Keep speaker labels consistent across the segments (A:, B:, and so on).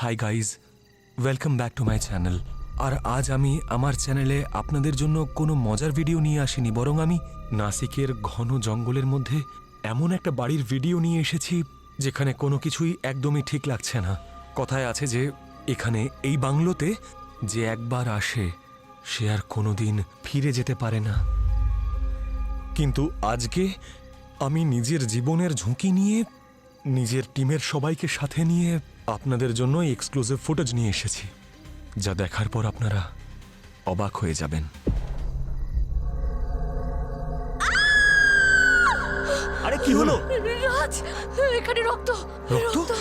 A: High guys, welcome back to my channel. আর আজ আমি আমার চ্যানেলে আপনাদের জন্য কোনো মজার ভিডিও নিয়ে আসিনি, বরং আমি নাসিকের ঘন জঙ্গলের মধ্যে এমন একটা বাড়ির ভিডিও নিয়ে এসেছি যেখানে কোনো কিছুই একদমই ঠিক লাগছে না। কথায় আছে যে এখানে এই বাংলোতে যে একবার আসে সে আর কোনোদিন ফিরে যেতে পারে না। কিন্তু আজকে আমি নিজের জীবনের ঝুঁকি নিয়ে নিজের টিমের সবাইকে সাথে নিয়ে আপনাদের জন্য এক্সক্লুসিভ ফুটেজ নিয়ে এসেছি, যা দেখার পর আপনারা অবাক হয়ে যাবেন।
B: আরে কি হলো?
C: রাজ, এখানে রক্ত।
A: রক্ত?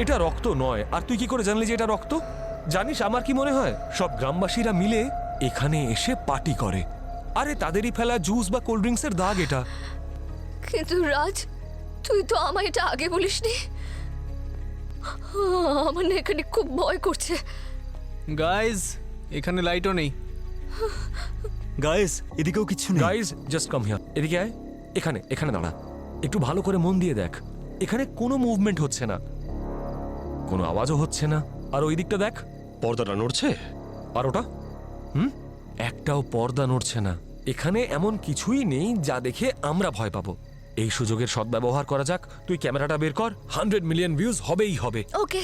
A: এটা রক্ত নয়। আর তুই কি করে জানলি যে এটা রক্ত? জানিস আমার কি মনে হয়, সব গ্রামবাসীরা মিলে এখানে এসে পার্টি করে। আরে তাদেরই ফেলা জুস বা কোল্ড ড্রিঙ্কসের দাগ এটা।
C: কিন্তু রাজ, তুই তো আমায় এটা আগে বলিসনি। আমার না এখানে খুব ভয় করছে।
B: গাইস, এখানে লাইটও নেই। গাইস, এদিকেও কিচ্ছু নেই।
A: গাইজ জাস্ট কাম হিয়ার, এদিকে আয়। এখানে এখানে দাঁড়া, একটু ভালো করে মন দিয়ে দেখ। এখানে কোনো মুভমেন্ট হচ্ছে না, কোনো আওয়াজও হচ্ছে না। আর ওই দিকটা দেখ,
D: পর্দাটা নড়ছে।
A: আর ওটা একটাও পর্দা নড়ছে না। এখানে এমন কিছুই নেই যা দেখে আমরা ভয় পাবো। এই সুযোগের সদ্ব্যবহার করা যাক। তুই ক্যামেরাটা বের কর, 100 মিলিয়ন ভিউজ হবেই হবে।
C: ওকে,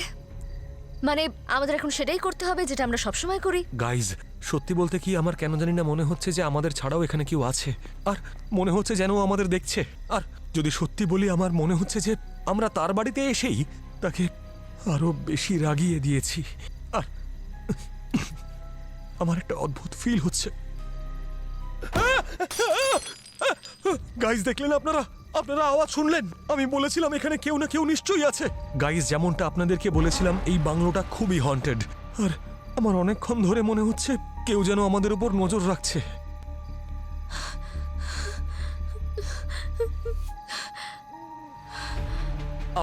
C: মানে আমাদের এখন সেটাই করতে হবে যেটা আমরা সবসময় করি।
A: গাইজ, সত্যি বলতে কি আমার কেন জানি না মনে হচ্ছে যে আমাদের ছাড়াও এখানে কেউ আছে। আর মনে হচ্ছে যেন ও আমাদের দেখছে। আর যদি সত্যি বলি, আমার মনে হচ্ছে যে আমরা তার বাড়িতে এসেই তাকে আরো বেশি রাগিয়ে দিয়েছি। আর আমার একটা অদ্ভুত ফিল হচ্ছে। গাইজ, দেখলেন আপনারা? আপনারা আওয়াজ শুনলেন? আমি বলেছিলাম এখানে কেউ না কেউ নিশ্চয়ই আছে। গাইজ, যেমনটা আপনাদেরকে বলেছিলাম, এই বাংলোটা খুবই হন্টেড। আর আমার অনেকক্ষণ ধরে মনে হচ্ছে কেউ যেন আমাদের উপর নজর রাখছে।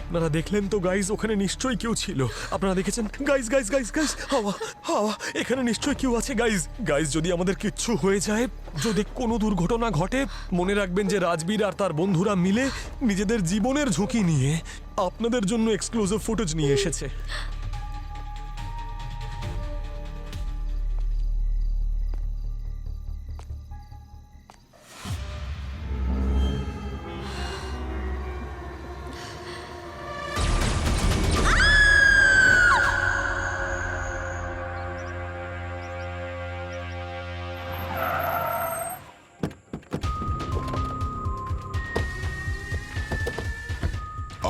A: আপনারা দেখলেন তো গাইজ, ওখানে নিশ্চয়ই কেউ ছিল। আপনারা দেখেছেন? গাইজ গাইজ গাইজ গাইজ, হাওয়া হাওয়া, এখানে নিশ্চয়ই কেউ আছে। গাইজ গাইজ, যদি আমাদের কিচ্ছু হয়ে যায়, যদি কোনো দুর্ঘটনা ঘটে, মনে রাখবেন যে রাজবীর আর তার বন্ধুরা মিলে নিজেদের জীবনের ঝুঁকি নিয়ে আপনাদের জন্য এক্সক্লুসিভ ফুটেজ নিয়ে এসেছে।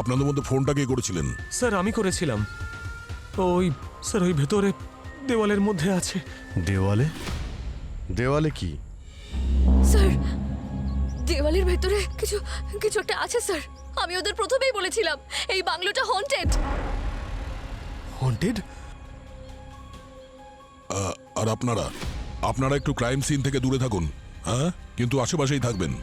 E: আপনাদের মধ্যে ফোনটা কে করেছিলেন?
A: স্যার, আমি করেছিলাম। ওই স্যার, ওই ভেতরে দেওয়ালের মধ্যে আছে।
D: দেওয়ালে? দেওয়ালে কি?
C: স্যার, দেওয়ালের ভেতরে কিছু কিছু একটা আছে স্যার। আমি ওদের প্রথমেই বলেছিলাম এই বাংলোটা হন্টেড।
A: হন্টেড?
E: আর আপনারা আপনারা একটু ক্রাইম সিন থেকে দূরে থাকুন, হ্যাঁ? কিন্তু আশেপাশেই থাকবেন।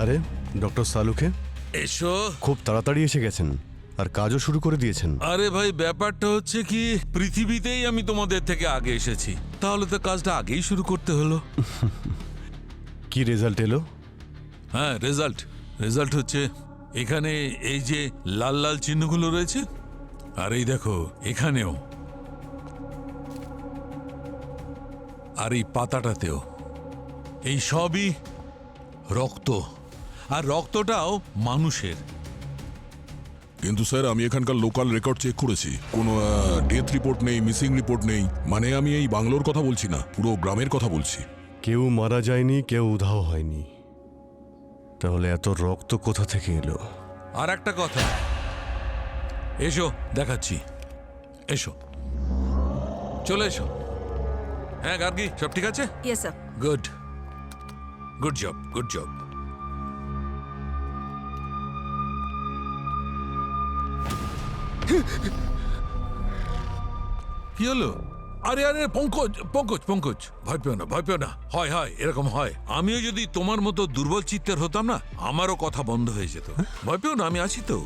D: আরে ডক্টর সালুকে
F: এসো।
D: খুব তাড়াতাড়ি এসে গেছেন আর কাজও শুরু করে দিয়েছেন।
F: আরে ভাই, ব্যাপারটা হচ্ছে কি, পৃথিবীতেই আমি তোমাদের থেকে আগে এসেছি, তাহলে তো কাজটা আগেই শুরু করতে হলো।
D: কি রেজাল্ট এলো?
F: হ্যাঁ, রেজাল্ট হচ্ছে এখানে এই যে লাল লাল চিহ্নগুলো রয়েছে, আর এই দেখো এখানেও, আর এই পাতাটাতেও। এই সবই রক্ত, আর রক্তটাও মানুষের।
E: কিন্তু স্যার, আমি এখানকার লোকাল রেকর্ড চেক করেছি, কোনো ডেথ রিপোর্ট নেই, মিসিং রিপোর্ট নেই। মানে আমি এই বাংলোর কথা বলছি না, পুরো গ্রামের কথা বলছি।
D: কেউ মারা যায়নি, কেউ উধাও হয়নি। তাহলে এত রক্ত কোথা থেকে এলো?
F: আর একটা কথা, এসো দেখাচ্ছি, এসো, চলে এসো। হ্যাঁ গার্গী, সব ঠিক আছে?
C: Yes sir.
F: Good job. কি হলো? আরে পঙ্কজ, ভয় পেও না। হয়, এরকম হয়। আমিও যদি তোমার মতো দুর্বল চিত্তের হতাম না, আমারও কথা বন্ধ হয়ে যেত। ভয় পেও না, আমি আছি তো।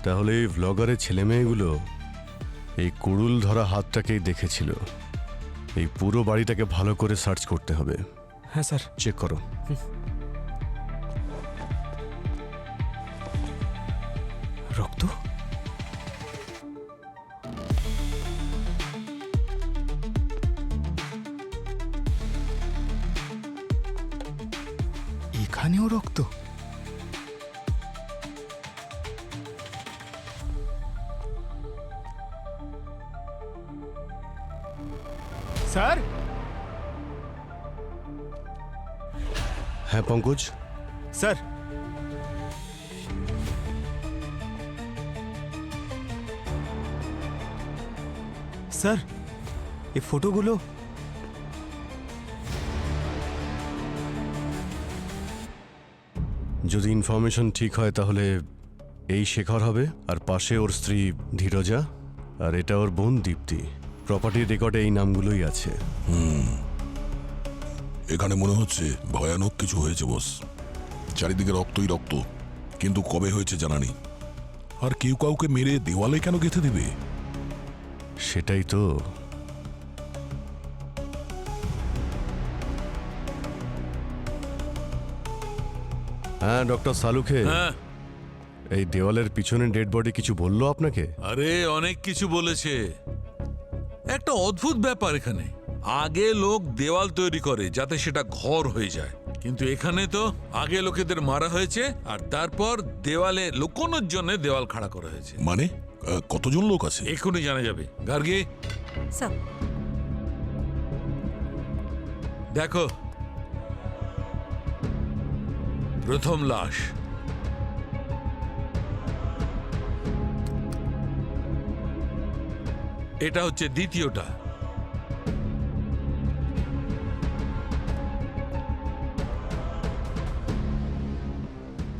D: তাহলে এই ভ্লগারের ছেলে মেয়েগুলো এই কুড়ুল ধরা হাতটাকেই দেখেছিল। এই পুরো বাড়িটাকে ভালো করে সার্চ করতে হবে।
B: হ্যাঁ স্যার।
D: চেক করো।
B: রক্ত? এখানেও রক্ত? স্যার?
D: হ্যাঁ পঙ্কজ,
B: স্যার, স্যার এই ফটোগুলো
D: যদি ইনফরমেশন ঠিক হয় তাহলে এই শেখর হবে, আর পাশে ওর স্ত্রী ধীরজা, আর এটা ওর বোন দীপ্তি। প্রপার্টির রেকর্ডে এই নামগুলোই আছে।
E: এখানে মনে হচ্ছে ভয়ানক কিছু হয়েছে বস। চারিদিকে রক্তই রক্ত, কিন্তু কবে হয়েছে জানা নেই। আর কেউ কাউকে মেরে দেওয়ালে কেন গেঁথে দিবে?
D: সেটাই তো। হ্যাঁ ডক্টর সালুখে,
F: হ্যাঁ,
D: এই দেওয়ালের পিছনে ডেড বডি কিছু বললো আপনাকে?
F: আরে অনেক কিছু বলেছে। একটা অদ্ভুত ব্যাপার এখানে, আগে লোক দেওয়াল তৈরি করে যাতে সেটা ঘর হয়ে যায়, কিন্তু এখানে তো আগে লোকেদের মারা হয়েছে আর তারপর দেওয়ালে লুকোনোর জন্য দেওয়াল খাড়া করা হয়েছে।
E: মানে কতজন লোক আছে?
F: এক্ষুনি জানা যাবে। গার্গী,
C: স্যার,
F: দেখো প্রথম লাশ, এটা হচ্ছে দ্বিতীয়টা,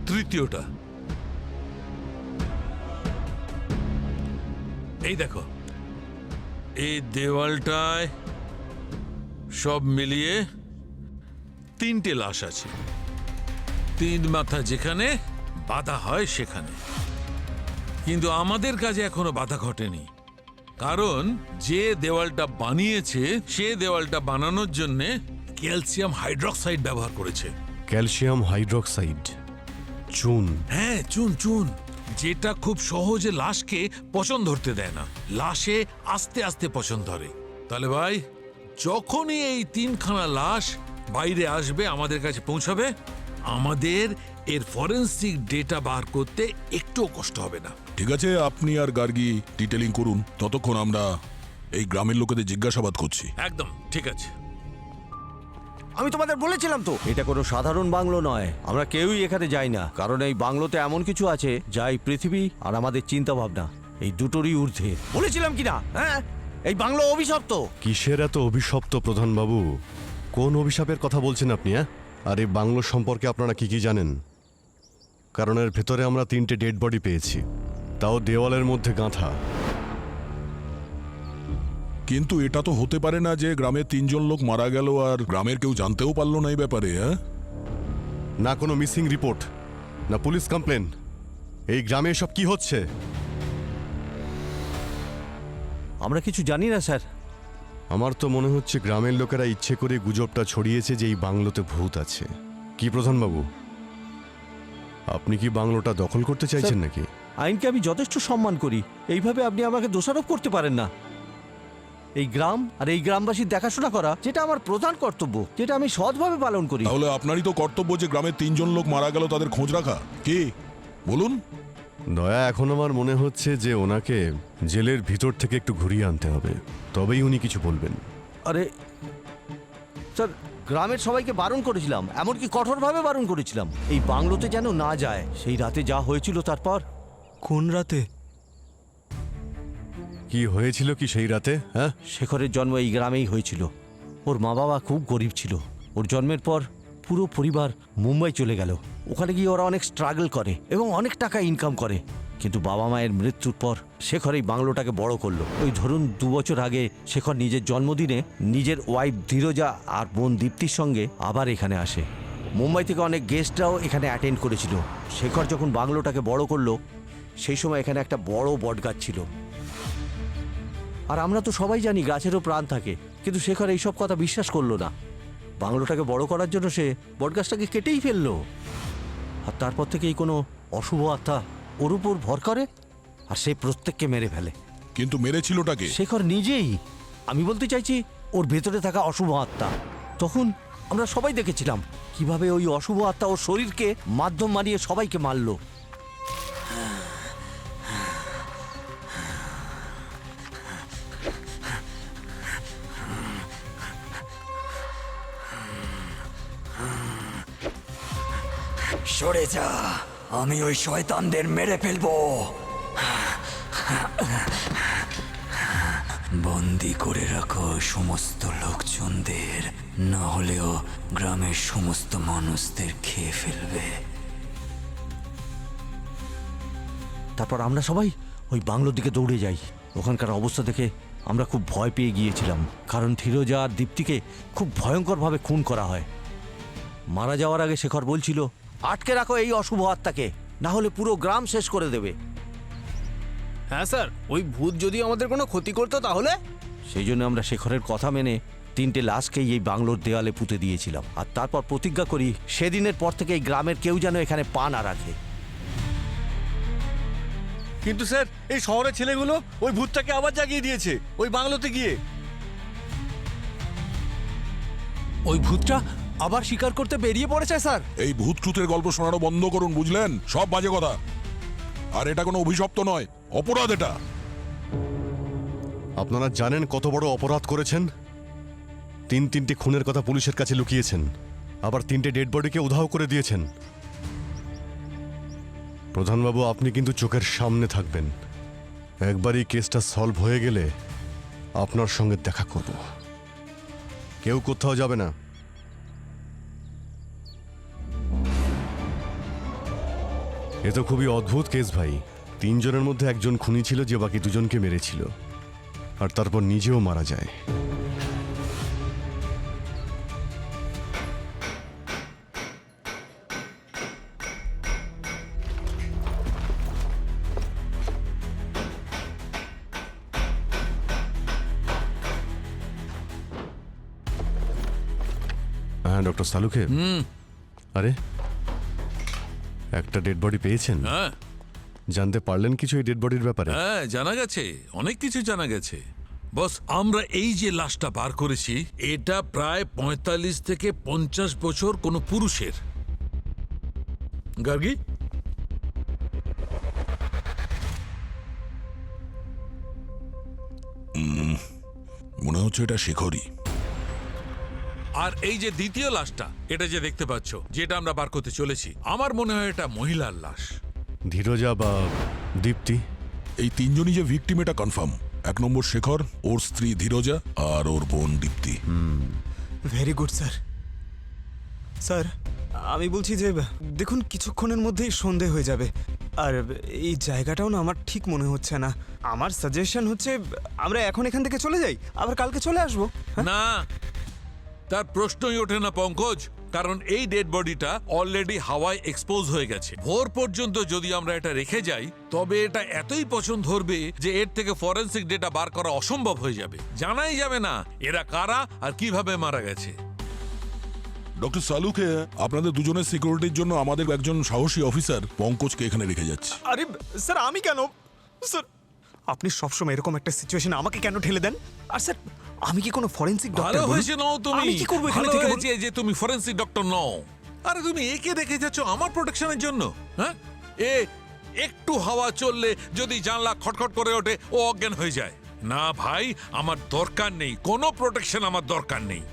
F: তৃতীয়টা, এই দেখো এই দেওয়ালটায় সব মিলিয়ে তিনটে লাশ আছে। তিন মাথা যেখানে বাধা হয় সেখানে, কিন্তু আমাদের কাছে এখনো বাধা ঘটেনি, কারণ যে দেওয়ালটা বানিয়েছে সে দেওয়ালটা বানানোর জন্য ক্যালসিয়াম হাইড্রক্সাইড ব্যবহার করেছে।
D: ক্যালসিয়াম হাইড্রক্সাইড, চুন?
F: হ্যাঁ, চুন চুন, যেটা খুব সহজে লাশকে পচন ধরতে দেয় না, লাশে আস্তে আস্তে পচন ধরে। তাহলে ভাই, যখনই এই তিনখানা লাশ বাইরে আসবে, আমাদের কাছে পৌঁছাবে, আমাদের এর ফরেনসিক ডেটা বার করতে একটুও কষ্ট হবে না।
E: ঠিক আছে, আপনি আর গার্গী ডিটেলিং করুন, ততক্ষণ আমরা এই গ্রামের লোকেদের জিজ্ঞাসাবাদ করছি।
F: একদম ঠিক আছে।
G: আমি তোমাদের বলেছিলাম তো, এটা কোনো সাধারণ বাংলো নয়। আমরা কেউই এখানে যাই না, কারণ এই বাংলোতে এমন কিছু আছে যা এই পৃথিবী আর আমাদের চিন্তা ভাবনা এই দুটোরই ঊর্ধ্বে। বলেছিলাম কি না? হ্যাঁ, এই বাংলো অভিশপ্ত।
D: কিসের এত অভিশপ্ত প্রধানবাবু? কোন অভিশাপের কথা বলছেন আপনি? আর এই বাংলো সম্পর্কে আপনারা কি কি জানেন? কারণ এর ভেতরে আমরা 3টে ডেড বডি পেয়েছি, তাও দেওয়ালের মধ্যে গাঁথা।
E: কিন্তু এটা তো হতে পারে না যে গ্রামের 3জন লোক মারা গেল আর গ্রামের কেউ জানতেও পারলো না এই ব্যাপারে। হ্যাঁ,
D: না কোনো মিসিং রিপোর্ট, না পুলিশ কমপ্লেন। এই গ্রামে সব কি হচ্ছে?
G: আমরা কিছু জানি না স্যার।
D: আমার তো মনে হচ্ছে গ্রামের লোকেরা ইচ্ছে করে গুজবটা ছড়িয়েছে যে এই বাংলোতে ভূত আছে। কি প্রধানবাবু, আপনি কি বাংলোটা দখল করতে চাইছেন নাকি?
G: আইনকে আমি যথেষ্ট সম্মান করি, এইভাবে আপনি আমাকে দোষারোপ করতে পারেন না। এই গ্রাম আর এই গ্রামবাসীর দেখাশোনা করা, যেটা আমার প্রধান কর্তব্য, যেটা আমি সৎভাবে পালন করি।
E: তাহলে আপনারই তো কর্তব্য যে গ্রামের 3জন লোক মারা গেল তাদের খোঁজ রাখা। কি বলুন?
D: দয়া, এখন আমার মনে হচ্ছে যে ওনাকে জেলের ভিতর থেকে একটু ঘুরিয়ে আনতে হবে, তবেই উনি কিছু বলবেন।
G: আরে স্যার, গ্রামের সবাইকে বারণ করেছিলাম, এমনকি কঠোরভাবে বারণ করেছিলাম এই বাংলোতে যেন না যায়। সেই রাতে যা হয়েছিল তারপর।
B: কোন রাতে?
D: কি হয়েছিল কি সেই রাতে? হ্যাঁ,
G: শেখরের জন্ম এই গ্রামেই হয়েছিল। ওর মা বাবা খুব গরিব ছিল। ওর জন্মের পর পুরো পরিবার মুম্বাই চলে গেল। ওখানে গিয়ে ওরা অনেক স্ট্রাগল করে এবং অনেক টাকা ইনকাম করে, কিন্তু বাবা মায়ের মৃত্যুর পর শেখর এই বাংলোটাকে বড় করলো। ওই ধরুন 2 বছর আগে শেখর নিজের জন্মদিনে নিজের ওয়াইফ ধীরজা আর বোন দীপ্তির সঙ্গে আবার এখানে আসে। মুম্বাই থেকে অনেক গেস্টরাও এখানে অ্যাটেন্ড করেছিল। শেখর যখন বাংলোটাকে বড় করলো, সেই সময় এখানে একটা বড় বটগাছ ছিল। আর আমরা তো সবাই জানি গাছেরও প্রাণ থাকে। কিন্তু শেখর এইসব কথা বিশ্বাস করলো না। বাংলোটাকে বড় করার জন্য সে বটগাছটাকে কেটেই ফেললো। আর তারপর থেকেই কোনো অশুভ আত্মা ওর উপর ভর করে আর সে প্রত্যেককে মেরে ফেলে।
E: কিন্তু মেরেছিলটাকে?
G: শেখর নিজেই। আমি বলতে চাইছি ওর ভেতরে থাকা অশুভ আত্মা। তখন আমরা সবাই দেখেছিলাম কিভাবে ওই অশুভ আত্মা ওর শরীরকে মাধ্যম মারিয়ে সবাইকে মারলো।
H: সরে যা, আমি ওই শয়তানদের মেরে ফেলবো। বন্দি করে রাখো সমস্ত লোকজনদের, না হলেও গ্রামের সমস্ত মানুষদের খেয়ে ফেলবে।
G: তারপর আমরা সবাই ওই বাংলোর দিকে দৌড়ে যাই। ওখানকার অবস্থা দেখে আমরা খুব ভয় পেয়ে গিয়েছিলাম, কারণ ধীরজা আর দীপ্তিকে খুব ভয়ঙ্করভাবে খুন করা হয়। মারা যাওয়ার আগে শেখর বলছিল, আটকে রাখো এই অশুভ আত্মাকে, না হলে পুরো গ্রাম শেষ করে দেবে।
B: হ্যাঁ স্যার, ওই ভূত যদি আমাদের কোনো ক্ষতি করতো তাহলে?
G: সেই জন্য আমরা শেখরের কথা মেনে 3টে লাশকেই এই বাংলোর দেওয়ালে পুঁতে দিয়েছিলাম। আর তারপর প্রতিজ্ঞা করি সেদিনের পর থেকে এই গ্রামের কেউ যেন এখানে পা না রাখে।
B: কিন্তু স্যার, এই শহরের ছেলেগুলো ওই ভূতটাকে আবার জাগিয়ে দিয়েছে ওই বাংলোতে গিয়ে। ওই ভূতটা আবার শিকার করতে বেরিয়ে পড়েছে স্যার।
E: এই ভূত টুতের গল্প শোনানো বন্ধ করুন, বুঝলেন? সব বাজে কথা। আর এটা কোনো অভিশপ্ত নয়, অপরাধ এটা।
D: আপনারা জানেন কত বড় অপরাধ করেছেন? 3টে খুনের কথা পুলিশের কাছে লুকিয়েছেন, আবার 3টে ডেড বডিকে উধাও করে দিয়েছেন। প্রধানবাবু, আপনি কিন্তু চোখের সামনে থাকবেন। একবার এই কেসটা সলভ হয়ে গেলে আপনার সঙ্গে দেখা করব। কেউ কোথাও যাবে না। এ তো খুবই অদ্ভুত কেস ভাই। 3 জনের মধ্যে একজন খুনি ছিল যে বাকি 2জনকে মেরেছিল, আর তারপর নিজেও মারা যায়। হ্যাঁ ডক্টর সালুকে, আরে একটা ডেড বডি পেয়েছেন?
F: হ্যাঁ
D: জানতে পারলেন কিছু এই ডেড বডির ব্যাপারে?
F: হ্যাঁ, জানা গেছে, অনেক কিছু জানা গেছে। বস, আমরা এই যে লাশটা বার করেছি, এটা প্রায় 45 থেকে 50 বছর কোনো পুরুষের। গার্গী,
E: মনে হচ্ছে এটা শেখরই।
F: আর এই যে দ্বিতীয় লাশটা, এটা যে দেখতে পাচ্ছ, যেটা আমরা বার করতে চলেছি, আমার মনে হয় এটা মহিলার লাশ।
D: ধীরজা বা দীপ্তি?
E: এই 3 জনই যে ভিকটিম এটা কনফার্ম। 1 নম্বর শেখর, ওর স্ত্রী ধীরজা, আর ওর বোন Dipti.
B: Very good sir. Sir, আমি বলছি যে দেখুন, কিছুক্ষণের মধ্যেই সন্ধে হয়ে যাবে, আর এই জায়গাটাও না আমার ঠিক মনে হচ্ছে না। আমার সাজেশন হচ্ছে আমরা এখন এখান থেকে চলে যাই, আবার কালকে চলে আসবো।
F: না, তার প্রশ্নই ওঠে না পঙ্কজ, কারণ এই ডেড বডিটা অলরেডি হাওয়ায় এক্সপোজ হয়ে গেছে। ভোর পর্যন্ত যদি আমরা এটা রেখে যাই, তবে এটা এতই পচন ধরবে যে এর থেকে ফরেনসিক ডেটা বার করা অসম্ভব হয়ে যাবে। জানাই যাবে না এরা কারা আর কিভাবে মারা গেছে।
E: ডক্টর সালুকে, আপনাদের দুজনের সিকিউরিটির জন্য আমাদের একজন সাহসী অফিসার পঙ্কজকে এখানে রেখে যাচ্ছে।
B: আরে স্যার, আমি কেন? স্যার, আপনি সবসময় এরকম একটা সিচুয়েশনে আমাকে কেন ঠেলে দেন? আর স্যার, আমি কি কোনো ফরেনসিক
F: ভালো
B: ডক্টর?
F: হয়েছে নও তুমি,
B: আমি কি করব এখানে
F: ভালো
B: থেকে?
F: হয়েছে যে তুমি ফরেনসিক ডক্টর নও। আরে তুমি একে রেখে যাচ্ছ আমার প্রোটেকশনের জন্য? হ্যাঁ, এ একটু হাওয়া চললে যদি জানলা খটখট করে ওঠে, ও অজ্ঞান হয়ে যায়। না ভাই, আমার দরকার নেই, কোনো প্রোটেকশন আমার দরকার নেই।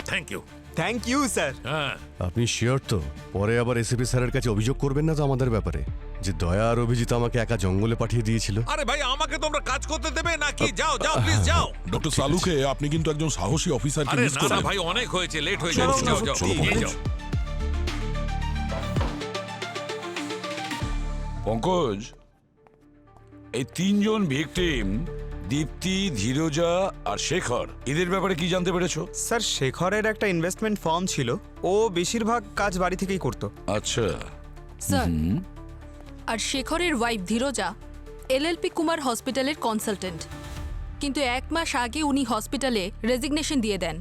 F: Thank you.
B: Thank you sir.
F: হ্যাঁ,
D: আপনি শিওর তো? পরে আবার এসিপি স্যারের কাছে অভিযোগ করবেন না তো আমাদের ব্যাপারে, যে দয়া আর অভিজিৎ আমাকে একা জঙ্গলে পাঠিয়ে দিয়েছিল?
F: আরে ভাই, আমাকে তোমরা কাজ করতে দেবে নাকি? যাও যাও, প্লিজ যাও।
E: ডক্টর সালুকে, আপনি কিন্তু একজন সাহসী অফিসারকে
F: আরে
E: মিস
F: না না
E: করলেন।
F: ভাই, অনেক হয়েছে, লেট হয়ে
B: চলো,
F: যাচ্ছে। যাও
B: চলো,
F: যাও,
E: চলো,
F: নিয়ে
E: পঙ্কজ।
F: যাও।
I: পঙ্কজ, এই 3 জন ভিকটিম, দীপ্তি, ধীরজা আর শেখর, এদের ব্যাপারে কি জানতে পেরেছো?
B: স্যার, শেখরের একটা ইনভেস্টমেন্ট ফার্ম ছিল, ও বেশিরভাগ কাজ বাড়ি থেকেই করতো।
I: আচ্ছা,
C: স্যার, আর শেখরের ওয়াইফ ধীরজা এলএলপি কুমার হসপিটালের কনসালটেন্ট। কিন্তু 1 মাস আগে উনি হসপিটালে রেজিগনেশন দিয়ে দেন,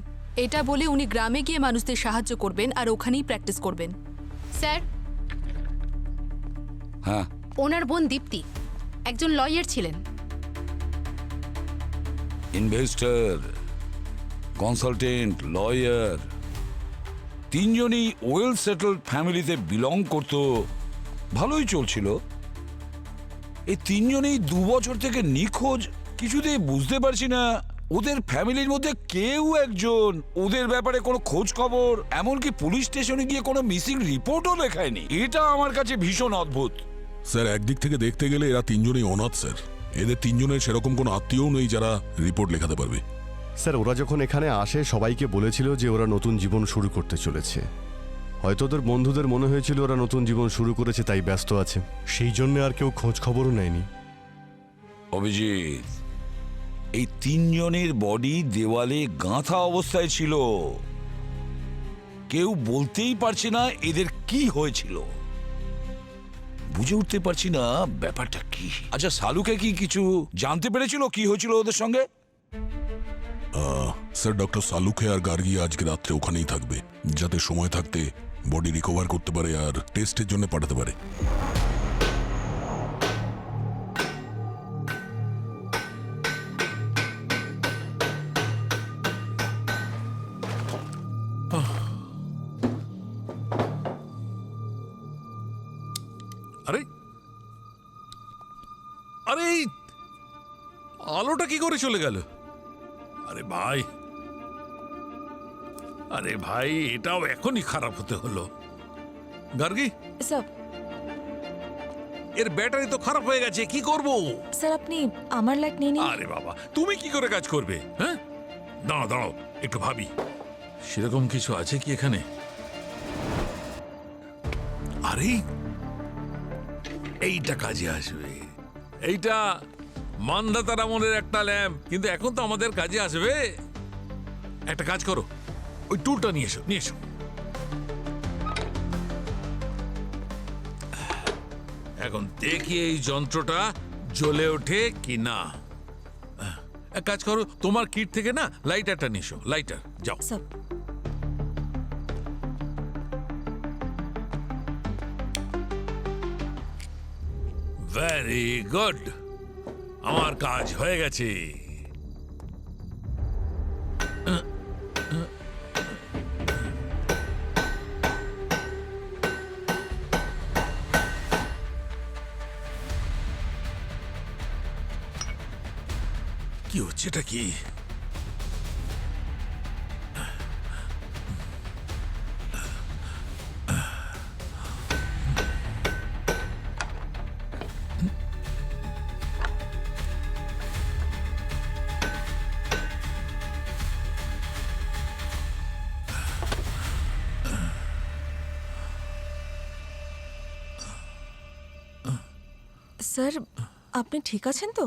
C: এটা বলে উনি গ্রামে গিয়ে মানুষদের সাহায্য করবেন আর ওখানেই প্র্যাকটিস করবেন।
J: স্যার,
I: হ্যাঁ,
J: ওনার বোন দীপ্তি একজন লয়ার ছিলেন।
I: ইনভেস্টর, কনসালটেন্ট, লয়ার, তিনজনই ওয়েল সেটেলড ফ্যামিলিতে বিলং করতো। ভালোই চলছিল। এই তিনজনেই 2 বছর থেকে নিখোঁজ। কিছুতেই বুঝতে পারছি না ওদের ফ্যামিলির মধ্যে কেউ একজন ওদের ব্যাপারে কোনো খোঁজ খবর, এমনকি পুলিশ স্টেশনে গিয়ে কোনো মিসিং রিপোর্টও লেখায়নি। এটা আমার কাছে ভীষণ অদ্ভুত।
E: স্যার, একদিক থেকে দেখতে গেলে এরা তিনজনেই অনাথ স্যার। এদের তিনজনের সেরকম কোনো আত্মীয়ও নেই যারা রিপোর্ট লেখাতে পারবে।
D: স্যার, ওরা যখন এখানে আসে সবাইকে বলেছিল যে ওরা নতুন জীবন শুরু করতে চলেছে। হয়তো ওদের বন্ধুদের মনে হয়েছিল ওরা নতুন জীবন শুরু করেছে, তাই ব্যস্ত আছে, সেই জন্য আর কেউ খোঁজ খবরও নেয়নি।
I: অভিজিৎ, এই তিনজনের বডি দেওয়ালে গাঁথা অবস্থায় ছিল। কেউ বলতেই পারছে না এদের কি হয়েছিল। বুঝে উঠতে পারছি না ব্যাপারটা কি। আচ্ছা, সালুকে কি কিছু জানতে পেরেছিল কি হয়েছিল ওদের সঙ্গে?
E: স্যার, ডক্টর সালুকে আর গার্গী আজকে রাত্রে ওখানেই থাকবে, যাতে সময় থাকতে বডি রিকভার করতে পারে আর টেস্টের জন্য পাঠাতে পারে।
F: আরে আরে এই আলোটা কি করে চলে গেল? আরে ভাই, আরে ভাই, এটাও এখনই খারাপ হতে হলো। গার্গী,
C: স্যার,
F: এর ব্যাটারি তো খারাপ হয়ে গেছে, কি করব?
C: স্যার আপনি আমার লাইট নিয়ে নিন।
F: আরে বাবা, তুমি কি করে কাজ করবে? হ্যাঁ, দাঁড়াও দাঁড়াও, একটু ভাবি। সেরকম কিছু আছে কি এখানে? আরে এইটা কাজে আসবে। এইটা মান্ধাতা রামনের একটা ল্যাম্প, কিন্তু এখন তো আমাদের কাজে আসবে। একটা কাজ করো, ওই টুলটা নিয়ে এসো, নিয়ে এসো। এখন দেখি এই যন্ত্রটা জ্বলে ওঠে কি না। এক কাজ করো, তোমার কিট থেকে না লাইটারটা নিয়ে এসো। লাইটার, যাও।
C: স্যার,
F: ভেরি গুড, আমার কাজ হয়ে গেছে। কি হচ্ছে এটা কি?
C: স্যার আপনি ঠিক আছেন তো?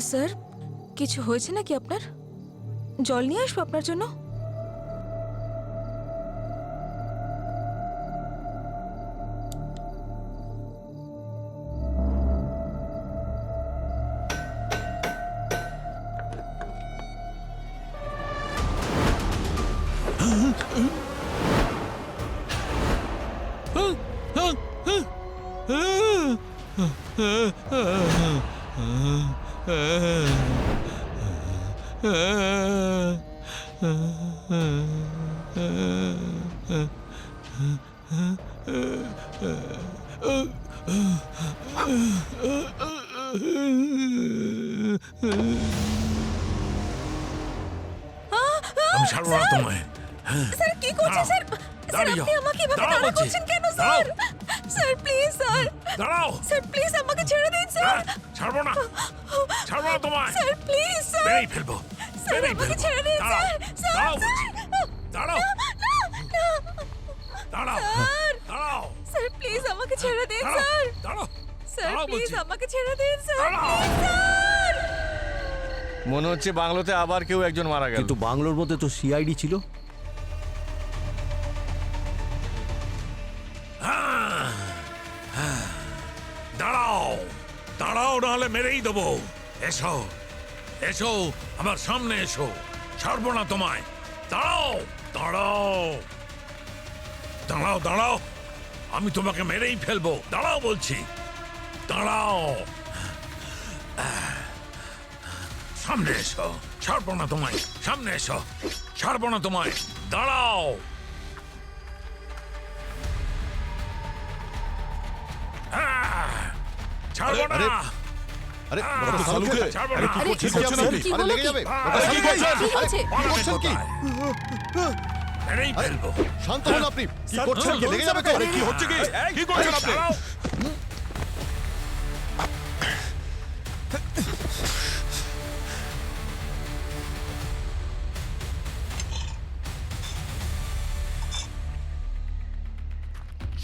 C: স্যার, কিছু হয়েছে নাকি আপনার? জল নিয়ে আসবো আপনার জন্য?
F: আমি ছাড়বো না তোমায়।
C: স্যার কি করছেন স্যার? স্যার আপনি আমাকে এভাবে তাড়া করছেন কেন স্যার? স্যার প্লিজ স্যার,
F: দাঁড়াও।
C: স্যার প্লিজ আমাকে ছেড়ে দিন স্যার।
F: ছাড়বো না, ছাড়বো না তোমায়।
C: স্যার প্লিজ স্যার,
F: বেরেই ফেলবো,
C: স্যার
F: বেরেই
C: আমাকে
F: ফেলবো।
C: ছেড়ে দিন
F: দাঁড়াও,
C: স্যার।
F: দাঁড়াও বলছি। দাঁড়াও, দাঁড়াও,
C: স্যার,
F: দাঁড়াও,
C: স্যার প্লিজ আমাকে ছেড়ে দিন
F: দাঁড়াও,
C: স্যার।
F: দাঁড়াও,
C: স্যার
F: দাঁড়াও
C: প্লিজ
F: বলছি।
C: আমাকে ছেড়ে দিন স্যার।
F: দাঁড়াও।
C: Please sir.
K: মনে হচ্ছে বাংলোতে আবার কেউ একজন মারা গেল।
G: কিন্তু বাংলোর মধ্যে তো সিআইডি ছিল।
F: দাঁড়াও দাঁড়াও, নাহলে মেরেই দেবো। এসো এসো, আমার সামনে এসো, ছাড়বো না তোমায়। দাঁড়াও দাঁড়াও দাঁড়াও দাঁড়াও, আমি তোমাকে মেরেই ফেলবো। দাঁড়াও বলছি, দাঁড়াও। সামনে এসো, ছাড়বো না তোমায়। সামনে এসো, ছাড়বো না তোমায়। দাঁড়াও। ছাড়বো না।
D: আরে
E: ডক্টর সালুকে,
F: ছাড়বো
E: আরে
F: না।
E: কি
J: আরে,
E: করছেন আপনি?
J: কি হলো কি?
F: কি করছেন?
J: কি হচ্ছে?
D: করছেন কি?
F: মেরেই ফেলবো।
D: শান্ত হন আপনি। কি করছেন? কি লেগে যাবে তো?
E: আরে কি হচ্ছে কি? কি করছেন আপনি?
F: দাঁড়াও।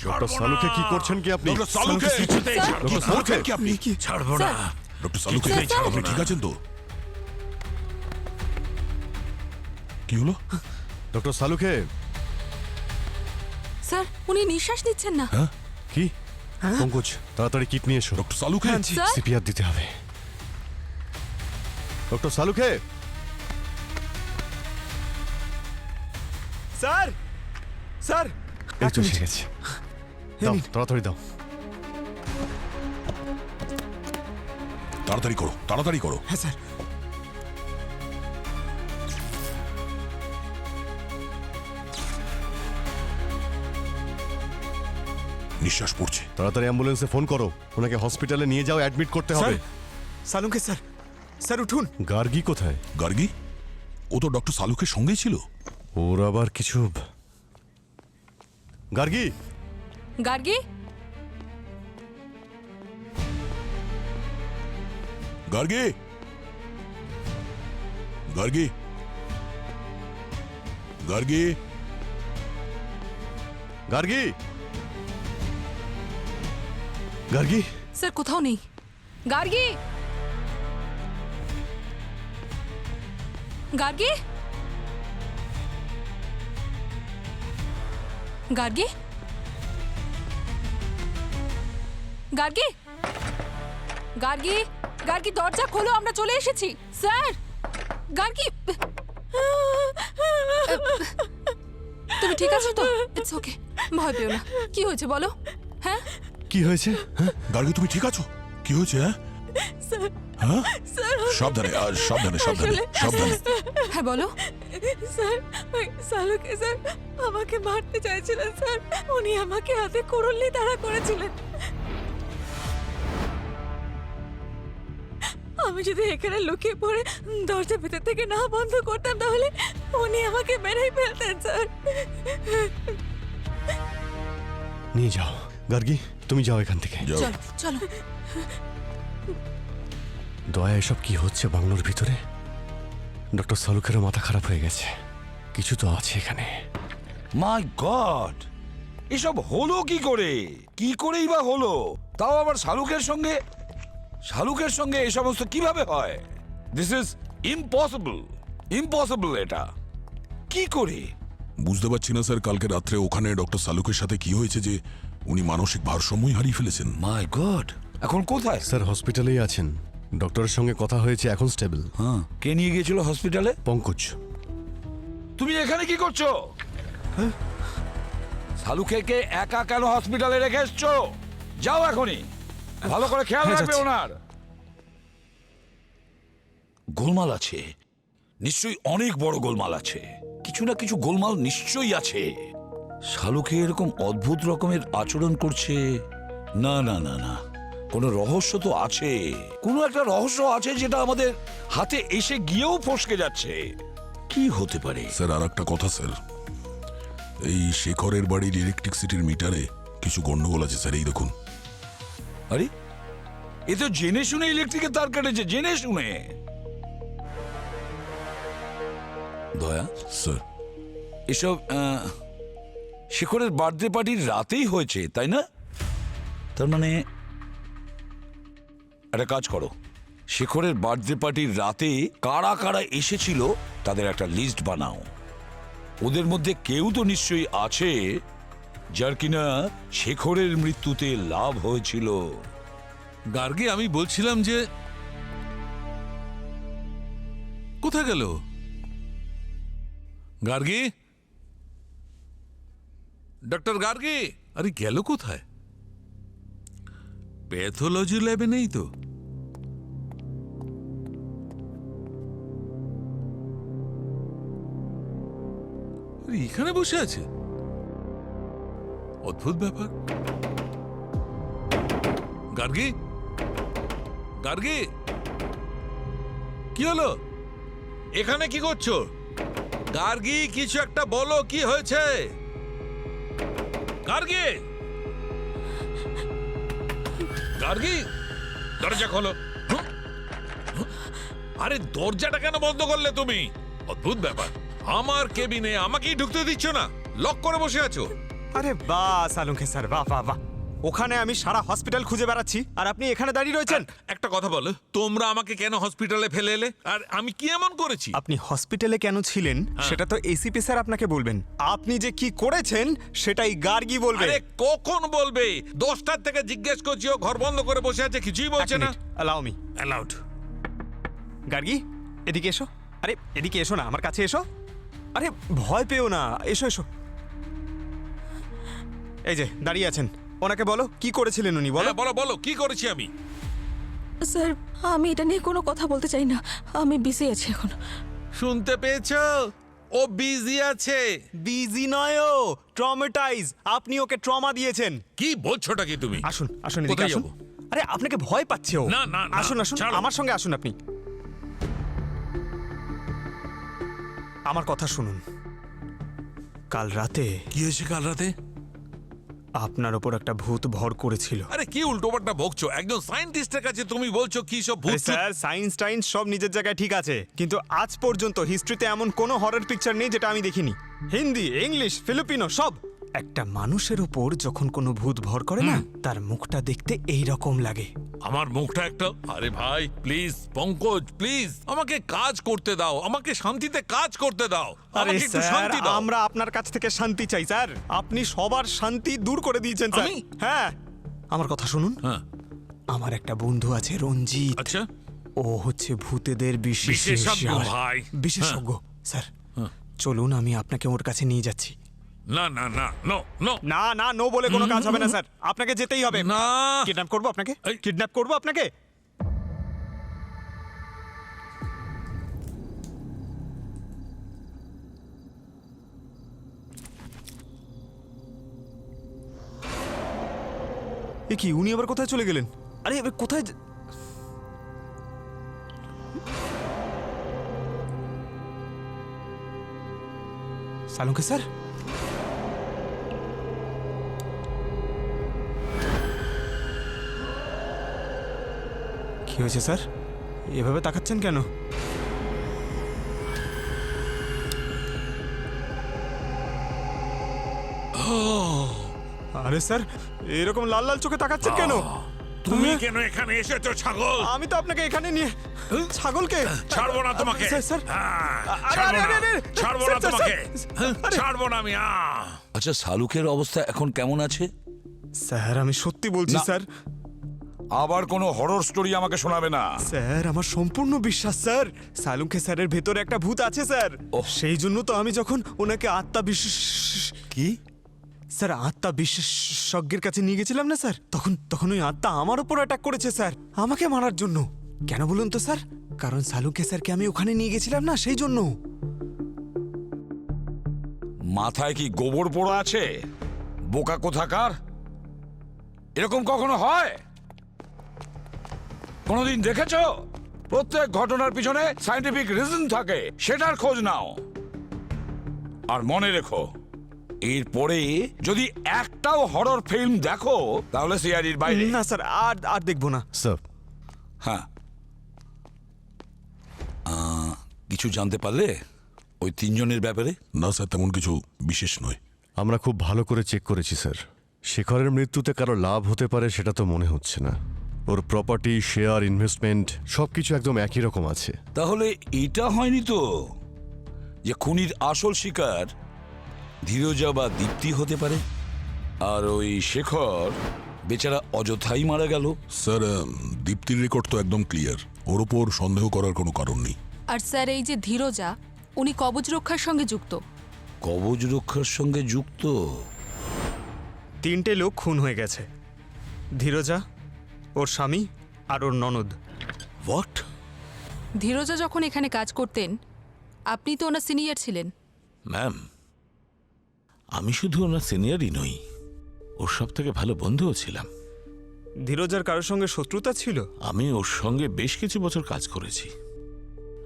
D: ডক্টর সালুকে কি করছেন কি আপনি?
E: ডক্টর সালুকে,
F: কিছুতেই ছাড়বো
E: কি
F: না।
E: করছেন কি আপনি?
F: ছাড়বো না।
E: ডক্টর সালুকে,
F: স্যার,
E: আপনি ঠিক আছেন তো? কি হলো?
D: ডক্টর সালুকে
C: স্যার উনি নিঃশ্বাস নিচ্ছেন না।
D: কি? পঙ্কজ তাড়াতাড়ি কিট নিয়ে এসো।
E: ডক্টর সালুকে,
C: স্যার
D: সিপিআর দিতে হবে। ডক্টর সালুকে,
B: স্যার স্যার
D: এই তো এসে গেছে। দাও তাড়াতাড়ি দাও।
E: তাড়াতাড়ি করো, তাড়াতাড়ি করো।
B: হ্যাঁ স্যার।
E: নিঃশ্বাস পড়ছে।
D: তাড়াতাড়ি অ্যাম্বুলেন্সে ফোন করো, ওনাকে হসপিটালে নিয়ে যাও, অ্যাডমিট করতে হবে।
B: সালুকে স্যার, স্যার উঠুন।
D: গার্গি কোথায়?
E: গার্গী, ও তো ডক্টর সালুকের সঙ্গেই ছিল।
D: ওর আবার কিছু। গার্গি,
C: গার্গী
E: গার্গী, গার্গী, গার্গী,
D: গার্গি, গার্গি।
C: স্যার কোথাও নেই। গার্গী, গার্গী, গার্গী, গার্গী, গার্গী, গার্গী দরজা খোলো, আমরা চলে এসেছি। স্যার গার্গী, তুমি ঠিক আছো তো? ইটস ওকে, ভয় পেও না। কি হয়েছে বলো? হ্যাঁ
D: কি হয়েছে? হ্যাঁ
E: গার্গী, তুমি ঠিক আছো? কি হয়েছে? হ্যাঁ, সাবধানে, আর সাবধানে, সাবধানে, সাবধানে।
C: হ্যাঁ বলো।
L: স্যার ওই সালুকে স্যার আমাকে মারতে চাইছিলেন স্যার। উনি আমাকে হাতে কুড়ুল তাড়া করেছিলেন। আমি যদি এখানে লুকিয়ে পড়ে দরজা ভেতর থেকে না বন্ধ করতাম তাহলে উনি আমাকে মেরেই ফেলতেন স্যার।
D: নিয়ে যাও। গার্গি তুমি যাও এখান থেকে।
E: যাও।
C: চলো চলো।
D: দয়া, এসব কি হচ্ছে বাংলোর ভিতরে? ডক্টর সালুকেরও মাথা খারাপ হয়ে গেছে। কিছু তো আছে এখানে।
I: মাই গড, এসব হলো কি করে? কি করেই বা হলো? তাও আবার শাহরুখের সঙ্গে? শাহরুখের সঙ্গে এই সমস্ত কিভাবে হয়? This is impossible, impossible. এটা কি করে?
E: বুঝতে পারছি না স্যার, কালকে রাত্রে ওখানে ডক্টর সালুকের সাথে কি হয়েছে যে উনি মানসিক ভারসাম্যই হারিয়ে ফেলেছেন।
I: মাই গড, এখন কোথায়?
D: স্যার হসপিটালেই আছেন। ডক্টরের সঙ্গে কথা হয়েছে, এখন স্টেবল।
I: হ্যাঁ, কে নিয়ে গিয়েছিল হসপিটালে?
D: পঙ্কজ।
I: তুমি এখানে কি করছো? শালুকে একা কেন হসপিটালে রেখে এসছো? যাও এখনই, ভালো করে খেয়াল
B: হ্যাঁ,
I: রাখবে
B: যাচ্ছি।
I: ওনার। গোলমাল আছে নিশ্চয়ই, অনেক বড় গোলমাল আছে। কিছু না কিছু গোলমাল নিশ্চয়ই আছে। শালুকে এরকম অদ্ভুত রকমের আচরণ করছে। না না না না, কোনো রহস্য তো আছে, কোনো একটা রহস্য আছে যেটা আমাদের হাতে এসে গিয়েও ফসকে যাচ্ছে। কি হতে পারে?
E: স্যার আর একটা কথা স্যার, এই শেখরের বাড়ির ইলেকট্রিসিটির মিটারে কিছু গন্ডগোল আছে স্যার। এই দেখুন।
I: আরে, এ তো জেনে শুনে ইলেকট্রিকের তার কেটেছে, জেনে শুনে। দয়া
E: স্যার,
I: এসব শেখরের বার্থডে পার্টির রাতেই হয়েছে, তাই না? তার মানে একটা কাজ করো, শেখরের বার্থডে পার্টির রাতে কারা কারা এসেছিল তাদের একটা লিস্ট বানাও। ওদের মধ্যে কেউ তো নিশ্চয়ই আছে যার কিনা শেখরের মৃত্যুতে লাভ হয়েছিল।
F: গার্গী, আমি বলছিলাম যে কোথায় গেল গার্গী? ডক্টর গার্গী, আরে গেল কোথায়? প্যাথোলজি ল্যাবে নেই তো? আরে এখানে বসে আছে, অদ্ভুত ব্যাপার। গার্গী, গার্গী, কি হলো? এখানে কি করছো? গার্গী, কিছু একটা বলো, কি হয়েছে? গার্গী, গার্গী, দরজা খোলো। আরে দরজাটা কেন বন্ধ করলে তুমি? অদ্ভুত ব্যাপার, আমার কেবিনে আমাকেই ঢুকতে দিচ্ছ না, লক করে বসে আছো।
B: আরে বাহ সালুঙ্কে স্যার, বাহ বাহ বাহ। ওখানে আমি সারা হসপিটাল খুঁজে বেড়াচ্ছি আর আপনি এখানে দাঁড়িয়ে রয়েছেন।
F: একটা কথা বলো, তোমরা আমাকে কেন হসপিটালে ফেলে এলে? আর আমি কি এমন করেছি?
B: আপনি হসপিটালে কেন ছিলেন সেটা তো এসিপি স্যার আপনাকে বলবেন। আপনি যে কি করেছেন সেটাই গার্গী বলবে।
F: আরে কখন বলবে? 10টার থেকে জিজ্ঞেস করছি, ও ঘর বন্ধ করে বসে আছে, কিছুই বলছে না।
B: Allow me.
F: অ্যালাউড।
B: গার্গী, এদিকে এসো। আরে এদিকে এসো না, আমার কাছে এসো। আরে ভয় পেও না, এসো এসো। এই যে দাঁড়িয়ে আছেন, ওনাকে বলো কি করেছিলেন উনি, বলো।
F: বলো বলো, কি করেছি আমি?
L: স্যার, আমি এটা নিয়ে কোনো কথা বলতে চাই না, আমি বিজি আছি এখন।
F: শুনতে পেয়েছো? ও বিজি আছে।
B: বিজি নয়, ও ট্রমাটাইজ। আপনি ওকে ট্রমা দিয়েছেন।
F: কি বলছোটা কি তুমি?
B: আসুন আসুন, এদিকে
F: কোথায়
B: আসুন।
F: যাবো?
B: আরে আপনাকে ভয় পাচ্ছে ও।
F: না, না, না,
B: আসুন আসুন,
F: ছাড়ো।
B: আমার সঙ্গে আসুন আপনি। আমার কথা শুনুন। কাল রাতে
F: কি হয়েছে? কাল রাতে
B: আপনার ওপর একটা ভূত ভর করেছিল।
F: আরে কি উল্টোপাল্টা বকছো? একজন সায়েন্টিস্টের কাছে তুমি বলছো কি সব ভূত?
B: স্যার, সায়েন্স টাইন্স সব নিজের জায়গায় ঠিক আছে, কিন্তু আজ পর্যন্ত হিস্ট্রিতে এমন কোনো হরর পিকচার নেই যেটা আমি দেখিনি। হিন্দি, ইংলিশ, ফিলিপিনো সব। একটা মানুষের উপর যখন কোনো ভূত ভর করে না, তার মুখটা দেখতে এই রকম লাগে।
F: আমার মুখটা একটা... আরে ভাই প্লিজ, পঙ্কজ প্লিজ, আমাকে কাজ করতে দাও, আমাকে শান্তিতে কাজ করতে দাও,
B: আরে
F: আমাকে একটু
B: স্যার,
F: শান্তি দাও।
B: আমরা আপনার কাছ থেকে শান্তি চাই স্যার। আপনি সবার শান্তি দূর করে দিয়েছেন স্যার।
F: আমি?
B: হ্যাঁ, আমার কথা শুনুন।
F: হ্যাঁ,
B: আমার একটা বন্ধু আছে রঞ্জিত।
F: আচ্ছা,
B: ও হচ্ছে ভূতেদের
F: বিশেষজ্ঞ ভাই।
B: বিশেষজ্ঞ স্যার। চলুন, আমি আপনাকে ওর কাছে নিয়ে যাচ্ছি।
F: না না না, নো নো
B: না না, নো বলে কোনো কাজ হবে না স্যার, আপনাকে যেতেই হবে।
F: না।
B: কিডন্যাপ করবো আপনাকে,
F: এই।
B: কিডন্যাপ করবো আপনাকে। এ কি, উনি আবার কোথায় চলে গেলেন? আরে এবার কোথায় সালুঙ্কে স্যার? কি হয়েছে স্যার, এভাবে তাকাচ্ছেন কেন? আরে স্যার, এরকম লাল লাল চোখে তাকাচ্ছেন কেন?
F: তুমি কেন এখানে এসেছো ছাগল?
B: আমি তো আপনাকে এখানে নিয়ে... ছাগলকে
F: ছাড়বো না তোমাকে।
B: স্যার স্যার,
F: হ্যাঁ,
B: আরে,
F: ছাড়বো
B: আরে,
F: না,
B: আরে, আরে,
F: ছাড়বো
B: স্যার,
F: না
B: স্যার,
F: তোমাকে।
B: স্যার, আরে।
F: ছাড়বো না আমি।
I: আচ্ছা, শালুকের অবস্থা এখন কেমন আছে?
B: স্যার, আমি সত্যি বলছি
I: না।
B: স্যার।
I: আবার কোনো হরর স্টোরি আমাকে শোনাবে না।
B: স্যার, আমার সম্পূর্ণ বিশ্বাস স্যার, সালুঙ্কে স্যারের ভেতরে একটা ভূত আছে স্যার।
I: ওহ।
B: সেই জন্য তো আমি যখন ওনাকে আত্মা
I: কি?
B: স্যার, আত্মা বিশেষজ্ঞের কাছে নিয়ে গেছিলাম না স্যার, তখন ওই আত্মা আমার উপর অ্যাটাক করেছে স্যার, আমাকে মারার জন্য। কেন বলুন তো স্যার? কারণ সালুঙ্কে স্যারকে আমি ওখানে নিয়ে গেছিলাম না, সেই জন্য।
I: মাথায় কি গোবর পোড়া আছে? বোকা কোথাকার! এরকম কখনো হয়? কোনোদিন দেখেছো? প্রত্যেক ঘটনার পিছনে সায়েন্টিফিক রিজন থাকে, সেটার খোঁজ নাও। আর মনে রেখো, এরপরে যদি একটাও হরর ফিল্ম দেখো তাহলে সিআইডির বাইরে।
B: না স্যার, আর দেখবো না
D: স্যার।
I: হ্যাঁ, কিছু জানতে পারলে ওই তিনজনের ব্যাপারে?
E: না স্যার, তেমন কিছু বিশেষ নয়।
D: আমরা খুব ভালো করে চেক করেছি স্যার। শেখরের মৃত্যুতে কারো লাভ হতে পারে সেটা তো মনে হচ্ছে না। ওর প্রপার্টি, শেয়ার, ইনভেস্টমেন্ট সবকিছু একদম একই রকম আছে।
I: তাহলে এটা হয়নি তো যে খুনির আসল শিকার ধীরজা বা দীপ্তি হতে পারে, আর ওই শেখর বেচারা অযথাই মারা গেল?
E: স্যার, দীপ্তির রেকর্ড তো একদম ক্লিয়ার, ওর ওপর সন্দেহ করার কোনো কারণ নেই।
J: আর স্যার এই যে ধীরজা, উনি কবচ রক্ষার সঙ্গে যুক্ত।
I: কবচ রক্ষার সঙ্গে যুক্ত?
B: 3টে লোক খুন হয়ে গেছে, ধীরজা, ওর স্বামী আর ওর ননদ।
I: হোয়াট?
J: ধীরজা যখন এখানে কাজ করতেন, আপনি তো ওনার সিনিয়র ছিলেন।
F: ম্যাম, আমি শুধু ওনার সিনিয়রই নই, ওর সব থেকে ভালো বন্ধুও ছিলাম।
B: ধীরজার কারোর সঙ্গে শত্রুতা ছিল?
F: আমি ওর সঙ্গে বেশ কিছু বছর কাজ করেছি।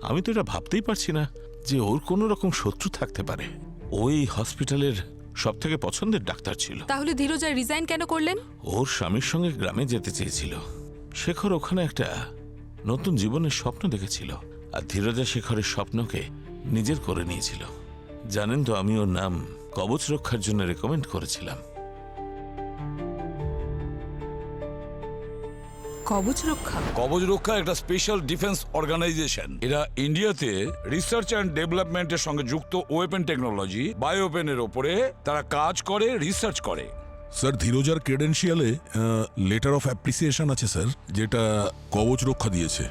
F: আমি তো এটা ভাবতেই পারছি না যে ওর কোনো রকম শত্রু থাকতে পারে। ওই হসপিটালের সব থেকে পছন্দের ডাক্তার ছিল।
J: তাহলে ধীরজা রিজাইন কেন করলেন?
F: ওর স্বামীর সঙ্গে গ্রামে যেতে চেয়েছিল। শেখর ওখানে একটা নতুন জীবনের স্বপ্ন দেখেছিল, আর ধীরজা শেখরের স্বপ্নকে নিজের করে নিয়েছিল। জানেন তো, আমি ওর নাম কবচ রক্ষার জন্য রেকমেন্ড করেছিলাম।
J: কবচ রক্ষা?
I: কবচ রক্ষা একটা স্পেশাল ডিফেন্স অর্গানাইজেশন। এরা ইন্ডিয়াতে রিসার্চ অ্যান্ড ডেভেলপমেন্টের সঙ্গে যুক্ত ওয়েপন টেকনোলজি, বায়োপেনের ওপরে তারা কাজ করে, রিসার্চ করে।
E: স্যার, ধীরজার ক্রেডেন্সিয়ালে লেটার অফ অ্যাপ্রিসিয়েশন আছে স্যার, যেটা কবচ রক্ষা দিয়েছে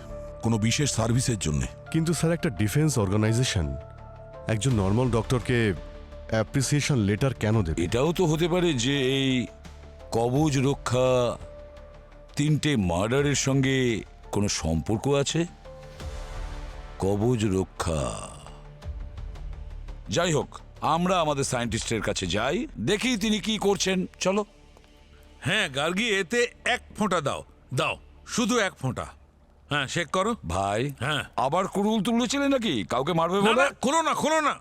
E: কোনো বিশেষ সার্ভিসের জন্য।
D: কিন্তু স্যার, একটা ডিফেন্স অর্গানাইজেশন একজন নর্মাল ডক্টরকে অ্যাপ্রিসিয়েশন লেটার কেন দেবে?
I: এটাও তো হতে পারে যে এই কবচ রক্ষা 3টে মার্ডারের সঙ্গে কোনো সম্পর্ক আছে। কবচ রক্ষা, যাই হোক, আমরা আমাদের সায়েন্টিস্টের কাছে যাই, দেখি তিনি কি করছেন। চলো।
F: হ্যাঁ গার্গী, এতে 1 ফোঁটা দাও, দাও, শুধু 1 ফোঁটা। হ্যাঁ, চেক করো
I: ভাই।
F: হ্যাঁ।
I: আবার কুড়ুল তুলেছিলে নাকি? কাউকে মারবে
F: না,
I: বলে?
F: না, খোলো না, খোলো না।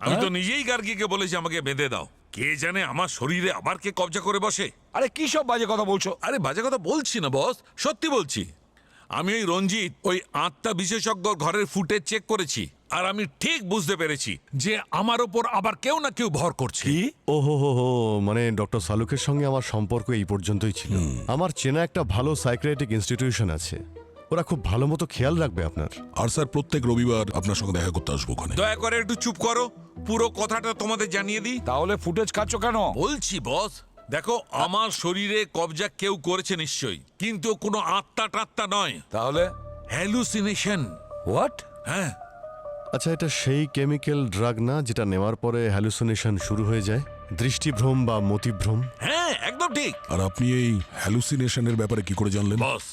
F: আমি তো
I: হ্যাঁ?
F: নিজেই গার্গীকে বলেছি আমাকে বেঁধে দাও। কে জানে আমার শরীরে আবার কে কবজা করে বসে।
I: আরে কি সব বাজে কথা বলছো?
F: আরে বাজে কথা বলছি না বস, সত্যি বলছি। আমি ওই রঞ্জিত, ওই আত্মা বিশেষজ্ঞ ঘরের ফুটেজ চেক করেছি, আর আমি ঠিক বুঝতে পেরেছি যে আমার ওপর আবার কেউ না কেউ ভর করছে।
I: কি?
D: ও হো, মানে ডক্টর সালুকের সঙ্গে আমার সম্পর্ক এই পর্যন্তই ছিল। আমার চেনা একটা ভালো সাইকিয়াট্রিক ইনস্টিটিউশন আছে, ওরা খুব ভালো মতো খেয়াল রাখবে আপনার।
E: আর স্যার, প্রত্যেক রবিবার আপনার সঙ্গে দেখা করতে আসবো ওখানে।
F: দয়া করে একটু চুপ করো, পুরো কথাটা তোমাদের জানিয়ে দিই।
I: তাহলে ফুটেজ খাচ্ছ কেন?
F: বলছি বস, দেখো, আমার শরীরে কবজা কেউ করেছে নিশ্চয়ই, কিন্তু কোনো আত্মা টাত্মা নয়।
I: তাহলে
F: হ্যালুসিনেশন।
I: হোয়াট?
F: হ্যাঁ।
D: আচ্ছা, এটা সেই কেমিক্যাল ড্রাগ না যেটা নেওয়ার পরে হ্যালুসিনেশন শুরু হয়ে যায়, দৃষ্টিভ্রম বা মতিভ্রম?
F: হ্যাঁ, একদম ঠিক।
E: আর আপনি এই হ্যালুসিনেশনের ব্যাপারে কি করে জানলেন?
F: বস,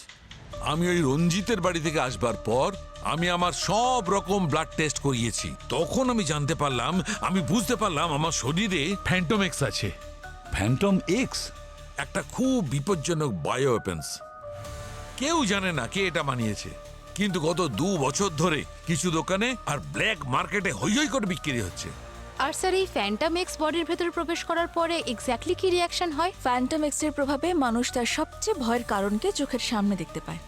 F: আমি ওই রঞ্জিতের বাড়ি থেকে আসবার পর আমি আমার সব রকম ব্লাড টেস্ট করিয়েছি। তখন আমি জানতে পারলাম, আমি বুঝতে পারলাম আমার শরীরে ফ্যান্টম এক্স আছে।
I: Phantom x?
F: একটা খুব বিপজ্জনক বায়ো ওয়েপন্স। কেউ জানে না কে এটা বানিয়েছে, কিন্তু গত 2 বছর ধরে কিছু দোকানে আর ব্ল্যাক মার্কেটে হই হই করে বিক্রি হচ্ছে।
J: আর স্যার এই ফ্যান্টম এক্স বডির ভেতরে প্রবেশ করার পরে এক্স্যাক্টলি কি রিয়াকশন হয়?
C: ফ্যান্টম এক্সের প্রভাবে মানুষ তার সবচেয়ে ভয়ের কারণকে চোখের সামনে দেখতে পায়।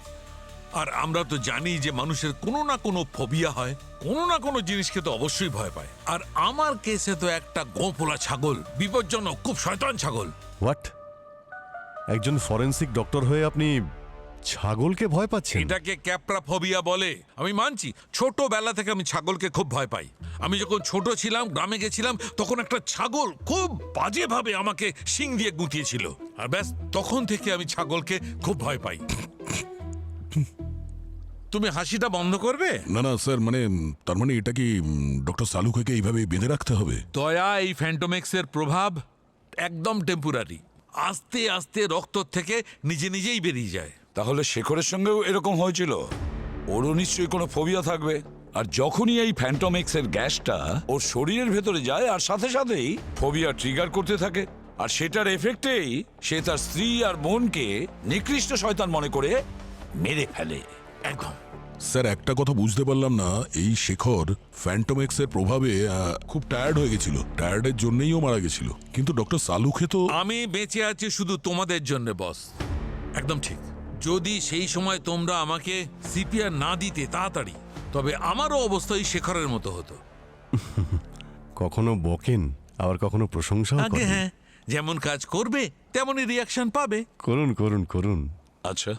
F: আর আমরা তো জানি যে মানুষের কোনো না কোনো ফোবিয়া হয়, কোনো না কোনো জিনিসকে তো অবশ্যই ভয় পায়। আর আমার কেসে তো একটা গোঁফোলা ছাগল, বিপজ্জনক, খুব শয়তান ছাগল।
D: হোয়াট? একজন ফরেনসিক ডক্টর হয়ে আপনি ছাগলকে ভয় পাচ্ছেন?
F: এটাকে ক্যাপ্রা ফোবিয়া বলে। আমি মানছি, ছোটবেলা থেকে আমি ছাগলকে খুব ভয় পাই। আমি যখন ছোট ছিলাম, গ্রামে গেছিলাম, তখন একটা ছাগল খুব বাজেভাবে আমাকে শিং দিয়ে গুঁতিয়েছিল, আর ব্যাস তখন থেকে আমি ছাগলকে খুব ভয় পাই। তুমি হাসিটা বন্ধ করবে?
E: না না স্যার, তার মানে এটা কি ডক্টর সালুকে এইভাবে বেঁধে রাখতে হবে?
F: দয়া, এই ফ্যান্টোমেক্সের প্রভাব একদম টেম্পোরারি, আস্তে আস্তে রক্ত থেকে নিজে নিজেই বেরিয়ে যায়।
I: তাহলে শেখরের সঙ্গেও এরকম হয়েছিল? ওরও নিশ্চয়ই কোনো ফোবিয়া থাকবে। আর যখনই এই ফ্যান্টম এক্সের গ্যাসটা ওর শরীরের ভেতরে যায়, আর সাথে সাথেই ফোবিয়া ট্রিগার করতে থাকে, আর সেটার এফেক্টেই সে তার স্ত্রী আর বোনকে নিকৃষ্ট শয়তান মনে করে মেরে ফেলে।
F: একদম।
E: স্যার, একটা কথা বুঝতে পারলাম না, এই শেখর ফ্যান্টম এক্সের প্রভাবে খুব টায়ার্ড হয়ে গেছিল, টায়ার্ডের জন্যই ও মারা গেছিল। কিন্তু ডক্টর সালুকে তো...
F: আমি বেঁচে আছি শুধু তোমাদের জন্য বস। একদম ঠিক। যদি সেই সময় তোমরা আমাকে সিপিআর না দিতে তাড়াতাড়ি, তবে আমারও অবস্থাই শেখরের মতো হতো।
D: কখনো বকেন, আবার কখনো প্রশংসাও
F: আগে
D: করেন।
F: হ্যাঁ, যেমন কাজ করবে তেমনই রিয়াকশন পাবে।
D: করুন করুন করুন।
I: আচ্ছা,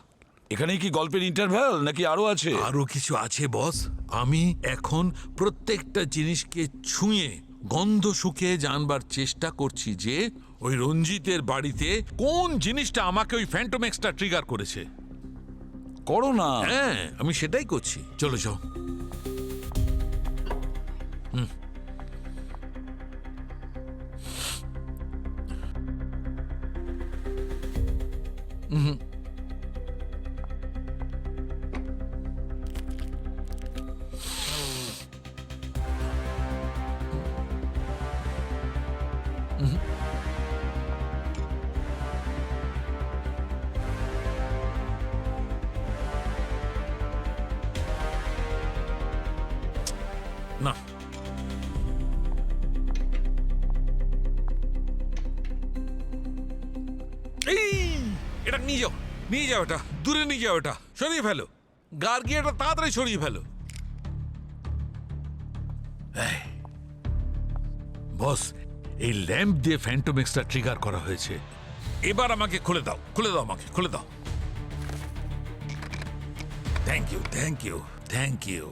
I: এখানেই কি গল্পের ইন্টারভ্যাল নাকি আরো আছে?
F: আরো কিছু আছে বস। আমি এখন প্রত্যেকটা জিনিসকে ছুঁয়ে গন্ধ শুকে জানবার চেষ্টা করছি যে ওই রঞ্জিতের বাড়িতে কোন জিনিসটা আমাকে ওই ফ্যান্টোমেক্সটা ট্রিগার করেছে।
I: করো না।
F: হ্যাঁ, আমি সেটাই করছি। চলো যাও। না, এই এটা নিয়ে যাও, নিয়ে যাও, এটা দূরে নিয়ে যাও, এটা সরিয়ে ফেলো। গার্গিয়াটা তাড়াতাড়ি সরিয়ে ফেলো। এই, বস, এই ল্যাম্প দিয়ে ফ্যান্টোমেক্সটা ট্রিগার করা হয়েছে। এবার আমাকে খুলে দাও, খুলে দাও, আমাকে খুলে দাও। Thank you, thank you, thank you.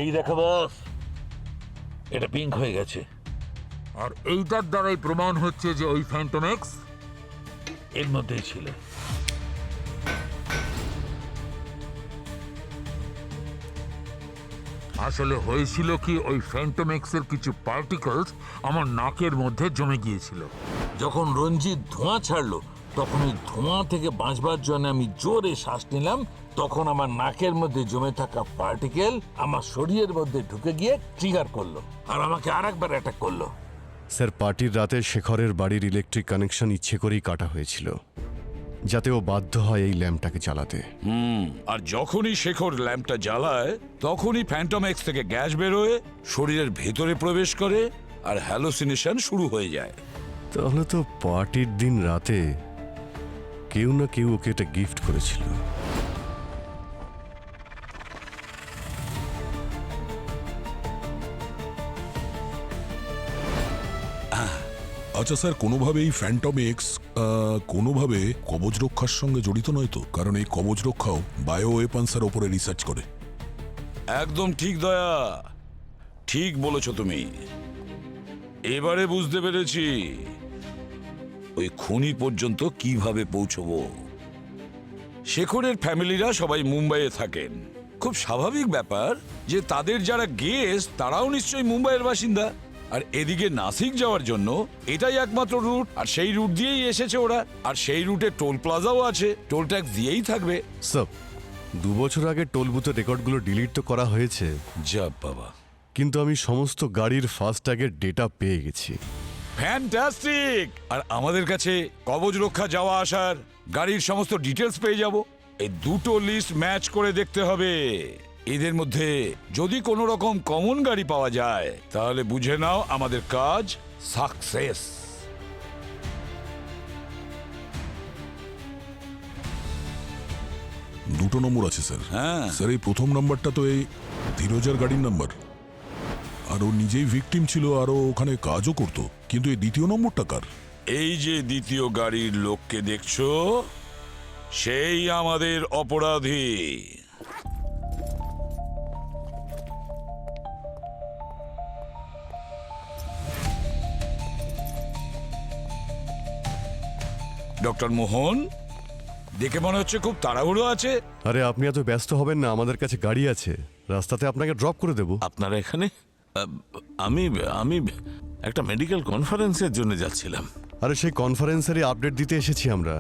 F: এই দেখো বস, এটা পিঙ্ক হয়ে গেছে, আর এইটার দ্বারাই প্রমাণ হচ্ছে যে ওই ফ্যান্টোমেক্স এর মধ্যেই ছিল। আসলে হয়েছিল কি, ওই ফ্যান্টোমেক্সের কিছু পার্টিকেলস আমার নাকের মধ্যে জমে গিয়েছিল। যখন রঞ্জিত ধোঁয়া ছাড়লো, তখন ওই ধোঁয়া থেকে বাঁচবার জন্য আমি জোরে শ্বাস নিলাম। তখন আমার নাকের মধ্যে জমে থাকা পার্টিকেল আমার শরীরের মধ্যে ঢুকে গিয়ে ট্রিগার করলো, আর আমাকে আরেকবার অ্যাটাক করলো।
D: স্যার, পার্টির রাতে শেখরের বাড়ির ইলেকট্রিক কানেকশন ইচ্ছে করেই কাটা হয়েছিল, যাতে ও বাধ্য হয় এই ল্যাম্পটাকে চালাতে।
I: আর যখনই শেখর ল্যাম্পটা জ্বালায়, তখনই ফ্যান্টোমেক্স থেকে গ্যাস বেরোয়, শরীরের ভেতরে প্রবেশ করে, আর হ্যালোসিনেশন শুরু হয়ে যায়।
D: তাহলে তো পার্টির দিন রাতে কেউ না কেউ ওকে এটা গিফট করেছিল।
E: আচ্ছা স্যার, কোনোভাবে এই ফ্যান্টমেক্স কোনোভাবে কবচ রক্ষার সঙ্গে জড়িত নয় তো? কারণ এই কবচ রক্ষাও বায়ো ওয়েপন্সের ওপরে রিসার্চ করে।
I: একদম ঠিক দয়া, ঠিক বলেছ তুমি। এবারে বুঝতে পেরেছি ওই খুনি পর্যন্ত কিভাবে পৌঁছবো। শেখরের ফ্যামিলিরা সবাই মুম্বাইয়ে থাকেন। খুব স্বাভাবিক ব্যাপার যে তাদের যারা গেস্ট তারাও নিশ্চয়ই মুম্বাইয়ের বাসিন্দা। আর এদিকে নাসিক যাওয়ার জন্য এটাই একমাত্র রুট, আর সেই রুট দিয়েই এসেছে ওরা। আর সেই রুটে টোল প্লাজাও আছে, টোল ট্যাক্স দিয়েই থাকবে।
D: স্যার, 2 বছর আগে টোল বুথের রেকর্ডগুলো ডিলিট তো করা হয়েছে,
I: যা বাবা,
D: কিন্তু আমি সমস্ত গাড়ির ফাস্ট্যাগের ডেটা পেয়ে গেছি।
I: ফ্যান্টাস্টিক! আর আমাদের কাছে কবচ রক্ষা যাওয়া আসার গাড়ির সমস্ত ডিটেলস পেয়ে যাব। এই দুটো লিস্ট ম্যাচ করে দেখতে হবে। এদের মধ্যে যদি কোনো রকম কমন গাড়ি পাওয়া যায়, তাহলে বুঝে নাও আমাদের কাজ সাকসেস।
E: দুটো নম্বর আছে স্যার।
I: হ্যাঁ
E: স্যার, এই প্রথম নাম্বারটা তো এই ধীরজার গাড়ির নাম্বার, আর ও নিজেই ভিকটিম ছিল, আর ও ওখানে কাজও করতো। কিন্তু এই দ্বিতীয় নম্বরটা কার?
I: এই যে দ্বিতীয় গাড়ির লোককে দেখছো, সেই আমাদের অপরাধী। ডক্টর মোহন, দেখে মনে হচ্ছে খুব তাড়াহুড়ো আছে।
D: আরে আপনি এত ব্যস্ত হবেন না, আমাদের কাছে গাড়ি আছে, রাস্তাতে আপনাকে ড্রপ করে দেব।
F: আপনারা এখানে? আমি আমি একটা মেডিকেল কনফারেন্সের জন্য যাচ্ছিলাম।
D: আরে সেই কনফারেন্সেরই আপডেট দিতে এসেছি আমরা।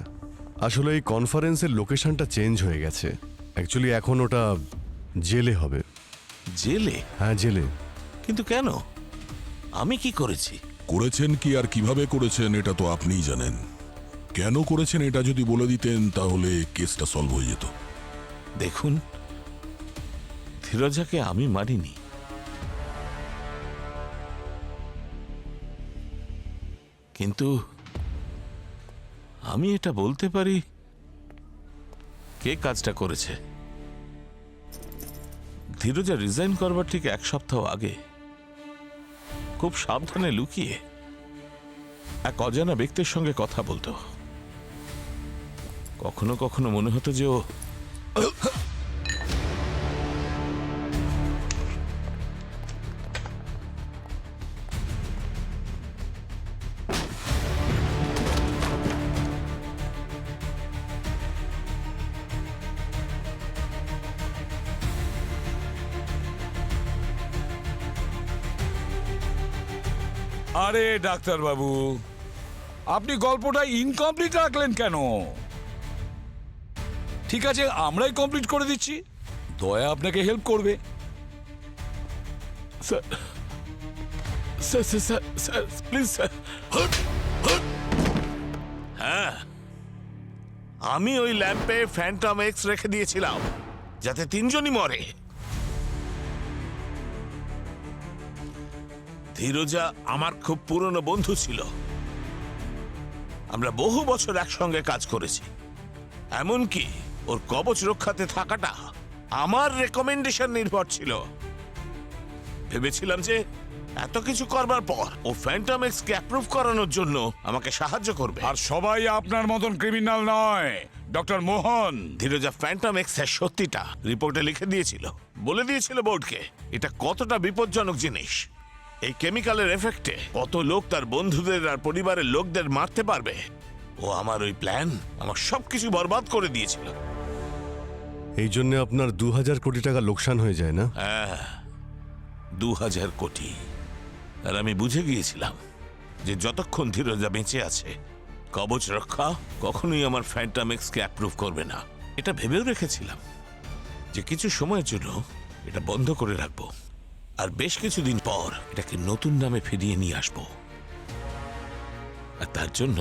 D: আসলে এই কনফারেন্সের লোকেশনটা চেঞ্জ হয়ে গেছে। অ্যাকচুয়ালি এখন ওটা জেলে হবে।
F: জেলে?
D: হ্যাঁ, জেলে।
F: কিন্তু কেন? আমি কি করেছি?
E: করেছেন কি আর কিভাবে করেছেন এটা তো আপনিই জানেন। কেন করেছেন এটা যদি বলে দিতেন তাহলে কেসটা সলভ হয়ে যেত।
M: দেখুন, ধীরজাকে আমি মারিনি। কিন্তু আমি এটা বলতে পারি কে কাজটা করেছে। ধীরজা রিজাইন করবার ঠিক 1 সপ্তাহ আগে খুব সাবধানে লুকিয়ে এক অজানা ব্যক্তির সঙ্গে কথা বলতো। কখনো কখনো মনে হতো যে ও
I: আরে ডাক্তার বাবু, আপনি গল্পটা ইনকমপ্লিট রাখলেন কেন? ঠিক আছে, আমরাই কমপ্লিট করে দিচ্ছি, দয়া আপনাকে হেল্প করবে।
M: Sir sir sir sir please sir. হ্যাঁ, আমি ওই ল্যাম্পে ফ্যান্টম এক্স রেখে দিয়েছিলাম যাতে 3 জনই মরে। ধীরজা আমার খুব পুরনো বন্ধু ছিল, আমরা বহু বছর একসঙ্গে কাজ করেছি। এমনকি ওর কবচ রক্ষাতে থাকাটা আমার রেকমেন্ডেশন নির্ভর ছিল। ভেবেছিলাম যে এত কিছু করবার পর ও ফ্যান্টম এক্স কে অ্যাপ্রুভ করানোর জন্য আমাকে সাহায্য করবে।
I: আর সবাই আপনার মতন ক্রিমিনাল নয় ডক্টর মোহন।
M: ধীরজা ফ্যান্টম এক্স এর সত্যিটা রিপোর্টে লিখে দিয়েছিল, বলে দিয়েছিল বোর্ডকে এটা কতটা বিপজ্জনক জিনিস। এই কেমিক্যালের এফেক্টে কত লোক তার বন্ধুদের আর পরিবারের লোকদের মারতে পারবে। ও আমার ওই প্ল্যান, আমার সবকিছু বরবাদ করে দিয়েছিল।
D: এই জন্য আপনার 2000 কোটি টাকা লোকসান হয়ে যায় না?
M: হ্যাঁ, 2000 কোটি। আর আমি বুঝে গিয়েছিলাম যে যতক্ষণ ধীরজা বেঁচে আছে কবচ রক্ষা কখনোই আমার ফ্যান্টম এক্স কে অ্যাপ্রুভ করবে না। এটা ভেবেও রেখেছিলাম যে কিছু সময়ের জন্য এটা বন্ধ করে রাখবো, আর বেশ কিছুদিন পর এটাকে নতুন নামে ফিরিয়ে নিয়ে আসবো। আর তার জন্য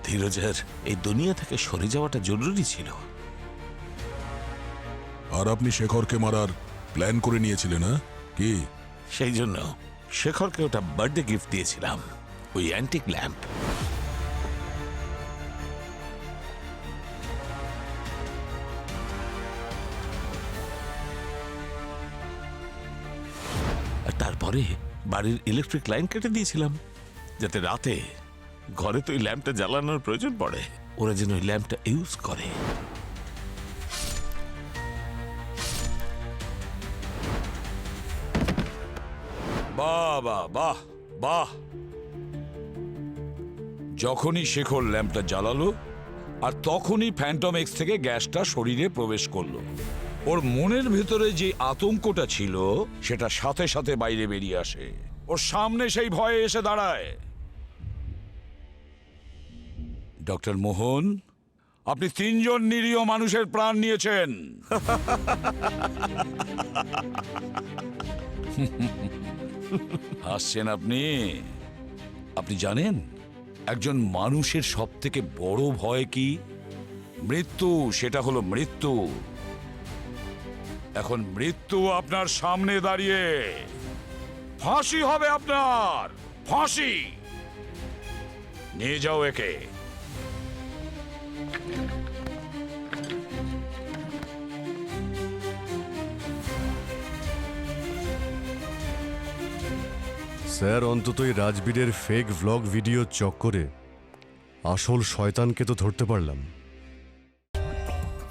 M: ধীরজার এই দুনিয়া থেকে সরে যাওয়াটা জরুরি ছিল।
E: আর আপনি শেখরকে মারার প্ল্যান করে নিয়েছিলেন, না কি?
M: সেই জন্য শেখরকে ওটা বার্থডে গিফট দিয়েছিলাম, ওই অ্যান্টিক ল্যাম্প। আর তারপরে বাড়ির ইলেকট্রিক লাইন কেটে দিয়েছিলাম যাতে রাতে ঘরে তো ওই ল্যাম্পটা জ্বালানোর প্রয়োজন পড়ে, ওরা যেন ওই ল্যাম্পটা ইউজ করে।
I: বাহ বাহ বাহ বাহ। যখনই শেখর ল্যাম্পটা জ্বালালো আর তখনই ফ্যান্টম এক্স থেকে গ্যাসটা শরীরে প্রবেশ করলো। ওর মনের ভেতরে যে আতঙ্কটা ছিল সেটা সাথে সাথে বাইরে বেরিয়ে আসে, ওর সামনে সেই ভয়ে এসে দাঁড়ায়। ডক্টর মোহন, আপনি 3 জন নিরীহ মানুষের প্রাণ নিয়েছেন। হাসছেন আপনি? আপনি জানেন একজন মানুষের সবথেকে বড় ভয় কি? মৃত্যু। সেটা হলো মৃত্যু। এখন মৃত্যু আপনার সামনে দাঁড়িয়ে, ফাঁসি হবে আপনার, ফাঁসি। নিয়ে যাও একে।
D: স্যার, অন্তত এই রাজবীরের ফেক ভ্লগ ভিডিও চক্করে আসল শয়তানকে তো ধরতে পারলাম।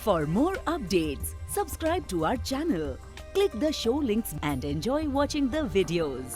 N: For more updates, subscribe to our channel, click the show links and enjoy watching the videos.